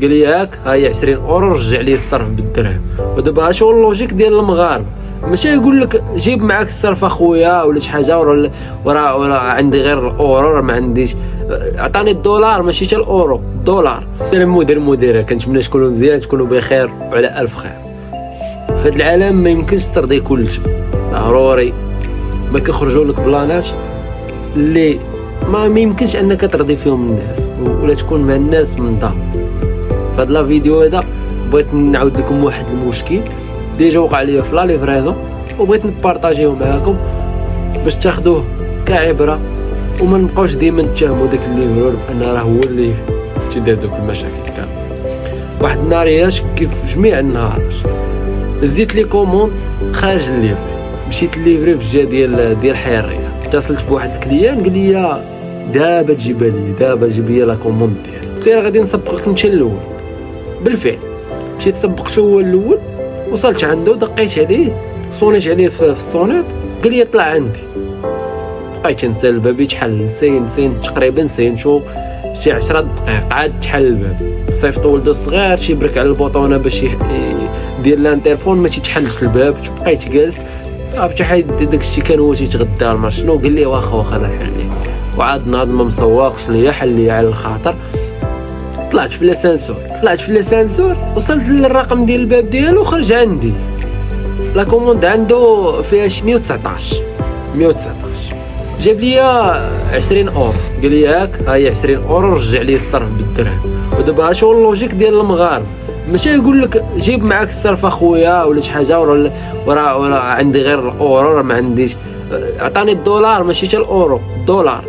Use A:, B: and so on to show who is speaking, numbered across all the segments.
A: قال لي هاك هاي 20 اورو رجع لي الصرف بالدرهم. ودابا شغل اللوجيك ديال المغاربه، ماشي يقول لك جيب معاك الصرف اخويا ولا شي حاجه، ولا عندي غير الاورو راه ما عنديش، عطاني الدولار ماشي حتى الاورو، الدولار. المدير كنتمنى تكونوا مزيان، تكونوا بخير وعلى الف خير. في هذا العالم ما يمكنش ترضي كلشي، ضروري ما كيخرجوا لك بلانات اللي ما يمكنش انك ترضي فيهم الناس ولا تكون مع الناس من دار. في هذا الفيديو هذا بغيت نعاود لكم واحد المشكل ديجا وقع لي في لا ليفريزون، وبغيت نبارطاجيو معاكم باش تاخذوه كعبره وما نبقاوش ديما نتهموا داك الليفرور بان راه هو اللي تيدير دوك المشاكل كامل. واحد النهاريات كيف جميع النهارات زدت لي كوموند خارج الليفري، مشيت الليفري في الجهه ديال حي الرياض، اتصلت بواحد الكليان قال لي دابا تجيبها لي، دابا جيب لي لا كوموند ديالك. قلت له غادي نسبقك انت الاول. بالفعل مشيت سبقت هو الاول، وصلت عنده دقيت عليه، صونيت عليه في الصونيط، قال لي طلع عندي. بقيت نسال الباب يتحل، نسين تقريبا نشوف شي 10 دقائق عاد تحل الباب. صيفط ولده الصغير شي برك على البوطونه باش يدير الانترفون ما تيتحلش الباب. بقيت جالس حتى حيد داكشي كان هو تيتغدى ما شنو، قال لي واخا انا نحل ليه. وعاد ناض ما مسواقش ليا، حل لي على الخاطر. طلعت في لاسانسور وصلت للرقم ديال الباب ديالو، خرج عندي لا كوموند عنده فيها 119 جاب لي 20 اورو. قال لي هاك هاي 20 اورو رجع لي الصرف بالدرهم. ودابا شغل اللوجيك ديال المغاربه، ماشي يقول لك جيب معاك الصرف اخويا ولا شي حاجه، ولا عندي غير الاورو راه ما عنديش، عطاني الدولار ماشي حتى الاورو، الدولار.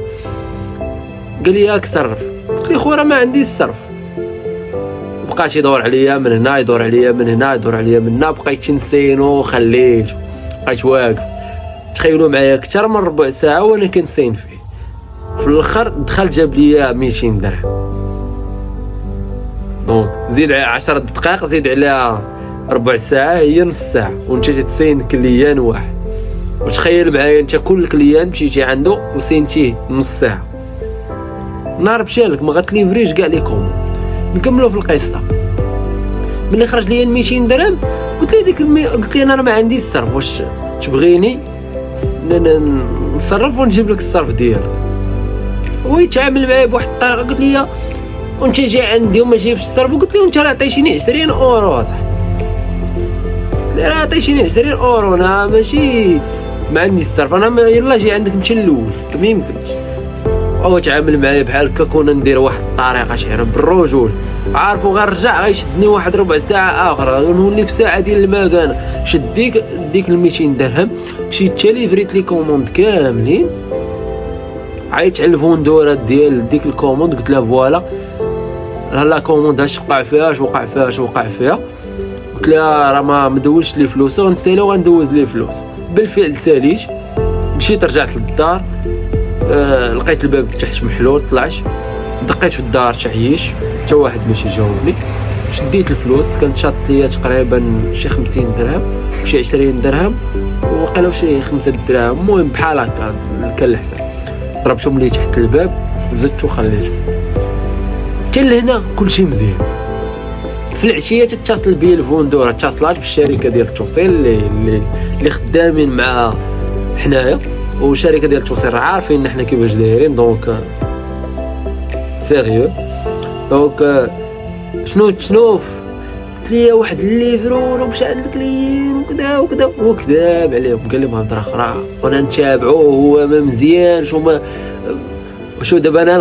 A: قال لي هاك صرف. قلت لي خويا راه ما عنديش الصرف. بقى يدور عليا من هنا، يدور عليا من هنا، بقيت نسينو خليته، بقيت واقف. تخيلوا معايا اكثر من ربع ساعه وانا كنسين فيه. في الاخر دخل جاب لي 200 درهم. دونك زيد 10 دقائق زيد على ربع ساعه هي نص ساعه، وانت تسين كليان واحد. وتخيل معايا انت كل كليان مشيتي عنده وسينتيه نص ساعه. نهار مشالك ما غتليفريش كاع ليكم. نكملوا في القصه. ملي خرج لي 200 درهم قلت لي قلت لي انا راه ما عنديش الصرف، واش تبغيني نصرف ونجيب لك الصرف ديالك؟ هو يتعامل معايا بواحد الطريقه. قلت لي وانت جاي عندي وما جايبش الصرف. وقلت له انت راه عطيتيني 20 اورو صاحبي، قلت لي راه عطيتيني 20 اورو، انا ماشي ما عنديش الصرف، انا يلا جاي عندك انت الاول، ما يمكنش. هو تعامل معايا بحال هكا، كنا ندير واحد الطريقه شعر بالرجول، عارفو غير رجع غيشدني واحد ربع ساعه اخرى، نولي في ساعه ديال المكانه. شد ديك ال 200 درهم، مشيت تاليفريت لي كوموند كاملين. عيطت على الفوندورات ديال ديك الكوموند، قلت لها فوالا لا كوموند اش وقع فيها. قلت لها راه ما مدوزش لي فلوس، غنسالو غندوز لي فلوس. بالفعل ساليت، مشيت رجعت للدار، لقيت الباب تحت محلول، طلعت دقيت في الدار تعيش حتى واحد ماشي جاوبني. شديت الفلوس، كانت شاط ليا تقريبا شي 50 درهم وشي 20 درهم وقيلا شي 5 دراهم، المهم بحال هكا كان الحساب. ضربتهم لي تحت الباب وزدت وخليته. حتى لهنا كلشي مزيان. في العشيه تتصل بيا الفوندور، اتصلات بالشركه ديال التوصيل اللي خدامين مع حنايا، وشركه ديال التوصيل عارفين حنا كيفاش دايرين، دونك سيريو. دونك شنو قلت لي واحد الليفرور ومشى عند الكليين وكذاب عليهم. قال لي هضره اخرى وانا نتابعوه هو ما مزيانش وشو دابا انا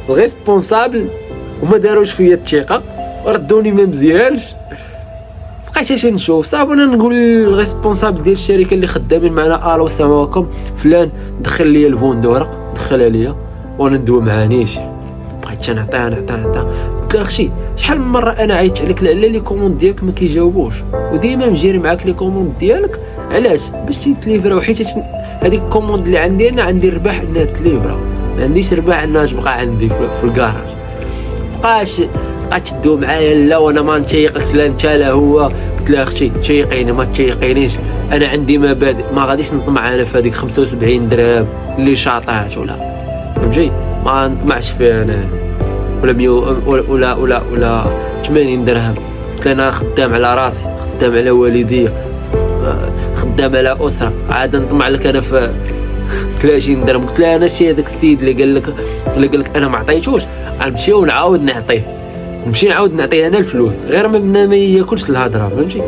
A: الريسبونسابل وما داروش فيا الثقه وردوني ما مزيانش. بقيت نشوف صافي انا نقول الريسبونسابل ديال الشركه اللي خدامين معنا الو السلام عليكم فلان دخل لي الفوندوره، دخلها ليا وانا ندوي معانيش. بقيت نعطيها قلت له اخشي شحال من مره انا عيطت عليك لا لي كوموند ديالك ما كيجاوبوش، وديما مجيري معاك لي كوموند ديالك علاش باش تليفراو، حيت هذيك الكوموند اللي عندي انا عندي ربح انها تليفرا، ما عنديش ربح انها تبقى عندي في الكراج. بقات تدوي معايا لا وانا ما نتيقش لا انت لا هو. قلت لها اختي تيقيني ما تيقينيش، انا عندي مبادئ ما غاديش نطمع انا في هذيك 75 درهم اللي شاطات ولا فهمتي، ما نطمعش فيها انا. ولا 100 ولا 80 درهم. قلت لها انا خدام على راسي، خدام على والديا، خدام على اسره، عاد نطمع لك انا في 30 درهم. قلت لها انا شي هذاك السيد اللي قال لك انا ما عطيتوش، غنمشي ونعاود نعطيه، نمشي نعاود نعطيه انا الفلوس، غير ما ياكلش الهضره، فهمتي؟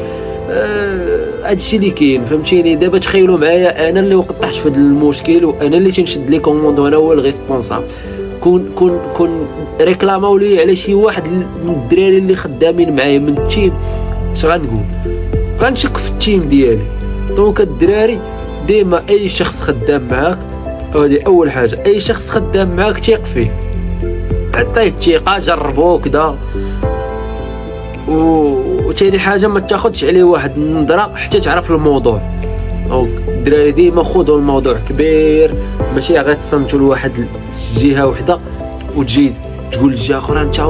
A: هادشي اللي كاين، فهمتيني؟ دابا تخيلوا معايا انا اللي وقعت في هذا المشكل، وانا اللي تنشد لي كوموند، وانا هو الريسبونسابل. كون ريكلاماو لي على شي واحد من الدراري اللي خدامين معايا من التيم، اش غنقول؟ غنشك في التيم ديالي. دونك الدراري ديما اي شخص خدام معاك، هذه اول حاجه، اي شخص خدام معاك ثيق فيه، عطيه الثقه، جربوه كذا. وثاني حاجه ما تاخذش عليه واحد النظره حتى تعرف الموضوع. الدراري ديما خذوا الموضوع كبير، ماشي غير تصنتوا لواحد جهه وحده وتجي تقول لجهه اخرى انت.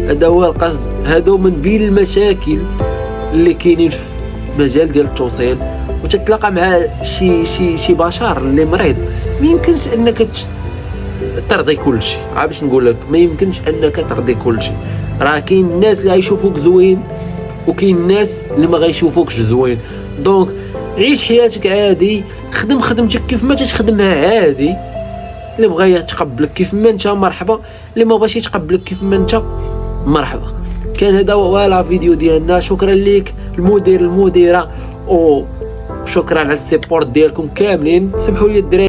A: هذا هو القصد. هادو من بين المشاكل اللي كاينين في مجال ديال التوصيل. وتتلاقى مع شي بشر اللي مريض، ما يمكنش انك ترضي كل شيء. باش نقول لك ما يمكنش انك ترضي كل شيء. راه كاين الناس اللي غيشوفوك زوين، وكاين الناس اللي ما غيشوفوكش زوين. دونك عيش حياتك عادي، خدم خدمتك كيف ما تخدمها عادي. اللي بغى يتقبلك كيف ما انت مرحبا، اللي ما بغاش يتقبلك كيف ما انت مرحبا. كان هذا هو لا فيديو ديالنا. شكرا ليك المدير المديره، وشكرا على السيبورت ديالكم كاملين. سمحوا لي الدراري